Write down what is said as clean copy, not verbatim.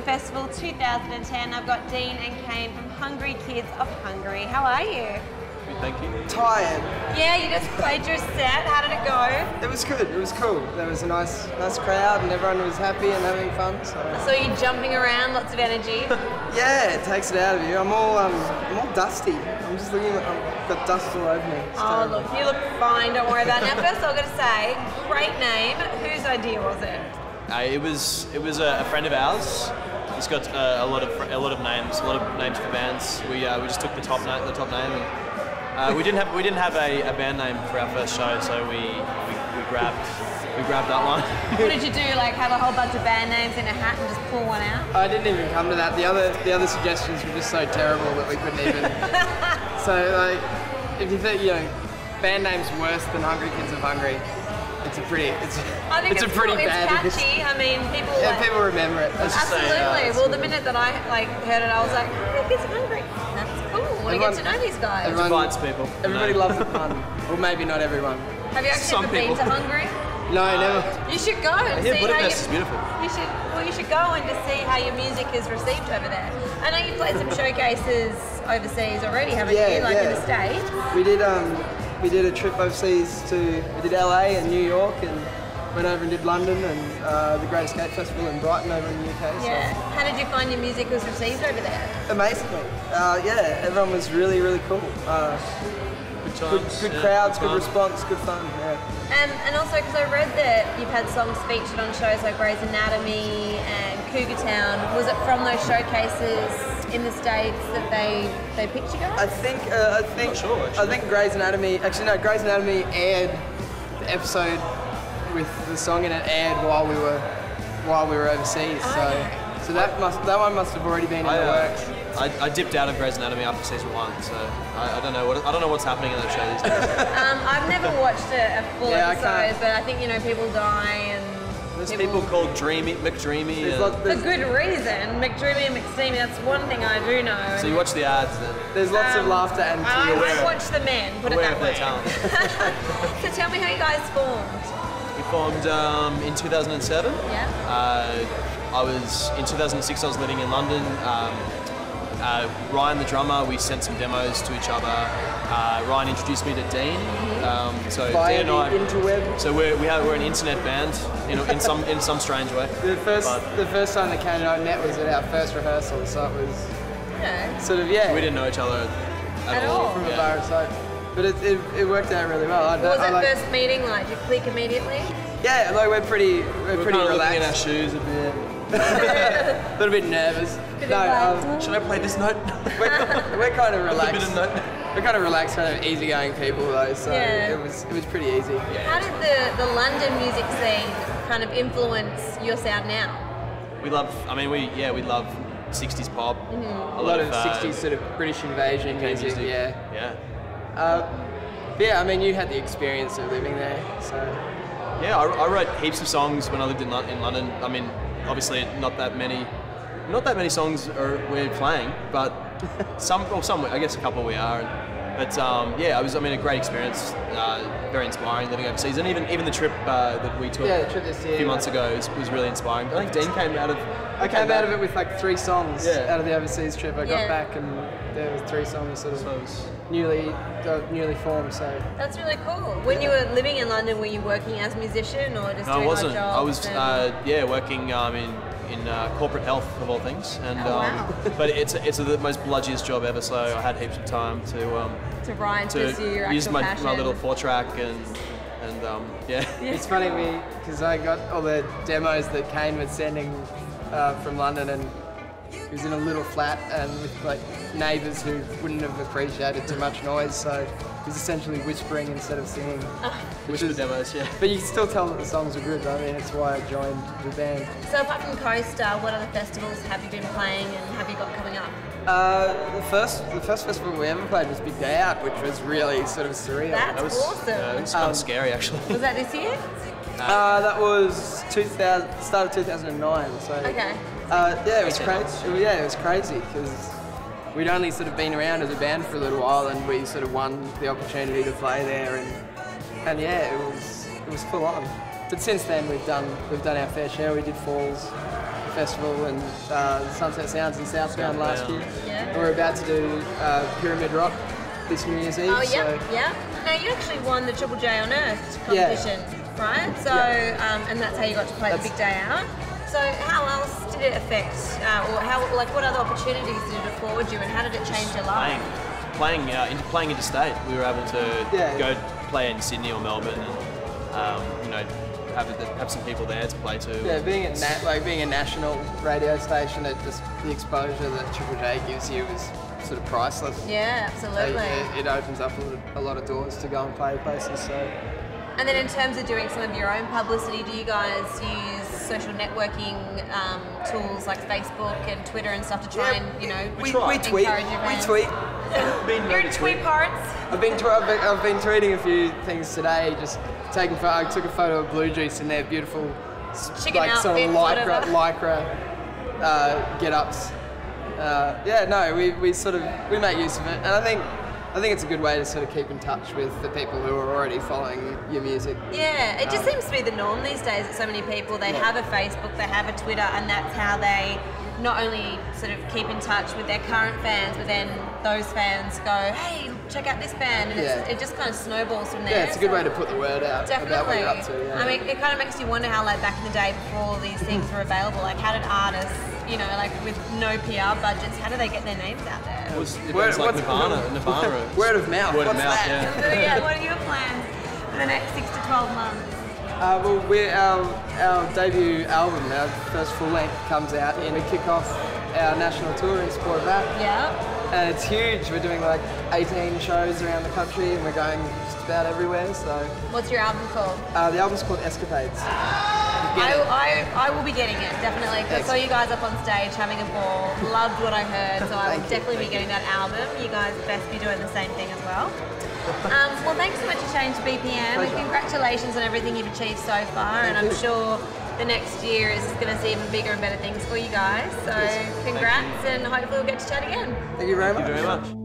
Festival 2010. I've got Dean and Kane from Hungry Kids of Hungary. How are you? Good, thank you. Tired. Yeah, you just played your set. How did it go? It was good. It was cool. There was a nice crowd, and everyone was happy and having fun. So. I saw you jumping around, lots of energy. Yeah, it takes it out of you. I'm all dusty. I'm just looking. I've got dust all over me. Oh, look, you look fine. Don't worry about it. Now, first, I've got to say, great name. Whose idea was it? It was a friend of ours. He's got a lot of names for bands. We just took the top name, and we didn't have a band name for our first show, so we grabbed that one. What did you do? Like have a whole bunch of band names in a hat and just pull one out? I didn't even come to that. The other suggestions were just so terrible that we couldn't even. So like, if you think band names worse than Hungry Kids of Hungary. It's a pretty bad. It's catchy. I mean, people remember it. Absolutely. Well, the minute that I heard it, I was like, "Oh, Kids of Hungry. That's cool. I want to get to know these guys." It divides people. Everybody loves the fun. Well, maybe not everyone. Have you actually ever been to Hungary? No, never. You should go and see Budapest is beautiful. You should go and just see how your music is received over there. I know you played some showcases overseas already, haven't you? Like in the States. We did a trip overseas we did LA and New York and went over and did London and the Great Escape Festival in Brighton over in the UK. Yeah. So. How did you find your music was received over there? Amazingly. Everyone was really, really cool. Good crowds, good response, good fun. Yeah. And also because I read that you've had songs featured on shows like Grey's Anatomy and Cougar Town. Was it from those showcases in the States that they picked you guys? I think not sure, actually. I think Grey's Anatomy. Actually, no. Grey's Anatomy aired the episode with the song in it aired while we were overseas. So that one must have already been in the works. I dipped out of Grey's Anatomy after season 1, so I don't know what's happening in those shows these days. I've never watched a full episode, but I think people die and. There's people called McDreamy. For good reason. McDreamy and McSteamy, that's one thing I do know. So you watch the ads then? There's lots of laughter and tears. I watch the men, put it that way. Talent. So tell me how you guys formed. We formed in 2007. Yeah. In 2006 I was living in London. Ryan, the drummer, we sent some demos to each other. Ryan introduced me to Dean. So Via Dean and I. The interweb. So we're an internet band in some strange way. The first time that Kane and I met was at our first rehearsal, so it was sort of We didn't know each other at all from a bar side, but it worked out really well. What was that first meeting like? Did you click immediately? Yeah, like we're pretty relaxed. Looking in our shoes a bit. A little bit nervous. Should I play this note? We're kind of relaxed. A bit of note. We're kind of relaxed, kind of easygoing people though, so it was pretty easy. Yeah. How did the London music scene kind of influence your sound now? We love 60s pop. Mm-hmm. A lot of 60s sort of British invasion music. Yeah. I mean, you had the experience of living there, so. Yeah, I wrote heaps of songs when I lived in London. I mean, obviously not that many songs we're playing, but some I guess a couple we are. But it was a great experience, very inspiring living overseas, and even the trip that we took the trip this year, a few months ago was really inspiring. I think Dean came out of. I came out of it with like 3 songs out of the overseas trip. I got back and there was 3 songs sort of newly formed. So that's really cool. When you were living in London, were you working as a musician or just doing I wasn't. odd jobs? I was working in corporate health of all things, and but it's the most bludgiest job ever. So I had heaps of time to write and pursue your use actual my little 4-track and It's funny because I got all the demos that Kane was sending from London, and he was in a little flat and with like neighbours who wouldn't have appreciated too much noise, so he was essentially whispering instead of singing. Whisper demos, But you can still tell that the songs were good. I mean, that's why I joined the band. So apart from Coaster, what other festivals have you been playing and have you got coming up? The first festival we ever played was Big Day Out, which was really sort of surreal. That was awesome. It was kind of scary, actually. Was that this year? That was start of 2009. So okay. It was crazy. It was crazy because we'd only sort of been around as a band for a little while, and we sort of won the opportunity to play there, and it was full on. But since then we've done our fair share. We did Falls a Festival and Sunset Sounds in Southbound last year. Yeah. And we're about to do Pyramid Rock this New Year's Eve. Oh, yeah, so. yeah. Now, you actually won the Triple J Unearthed competition, right? So, and that's how you got to play the big day out. So, how else did it affect, or what other opportunities did it afford you, and how did it change your life? Playing interstate, we were able to go play in Sydney or Melbourne, and have some people there to play to. Yeah, being a national radio station, just the exposure that Triple J gives you is sort of priceless. Yeah, absolutely. It opens up a lot of doors to go and play places. So. And then in terms of doing some of your own publicity, do you guys use social networking tools like Facebook and Twitter and stuff to try and we encourage tweet. your fans? We tweet. You're tweet parts. I've been tweeting a few things today. Just I took a photo of Blue Juice in their beautiful Chicken sort of lycra get-ups. We make use of it, and I think it's a good way to sort of keep in touch with the people who are already following your music. Yeah, it just seems to be the norm these days that so many people, they have a Facebook, they have a Twitter, and that's how they not only sort of keep in touch with their current fans, but then those fans go, hey, check out this band, and it just kind of snowballs from there. Yeah, it's a good way to put the word out about what you're up to. Yeah. I mean, it kind of makes you wonder how, back in the day before all these things were available, how did artists, with no PR budgets, how do they get their names out there? It was like Nirvana. Word of mouth. Word of What's mouth, that? So, yeah, what are your plans for the next 6 to 12 months? Our debut album, our first full length, comes out, and we kick off our national tour in support of that. Yeah. And it's huge. We're doing 18 shows around the country, and we're going just about everywhere. So. What's your album called? The album's called Escapades. I will be getting it, definitely. I saw you guys up on stage having a ball. Loved what I heard, so I will definitely be getting that album. You guys best be doing the same thing as well. Well, thanks so much for chatting to BPM, and congratulations on everything you've achieved so far. And I'm sure the next year is going to see even bigger and better things for you guys. So congrats, and hopefully we'll get to chat again. Thank you very much. Thank you very much.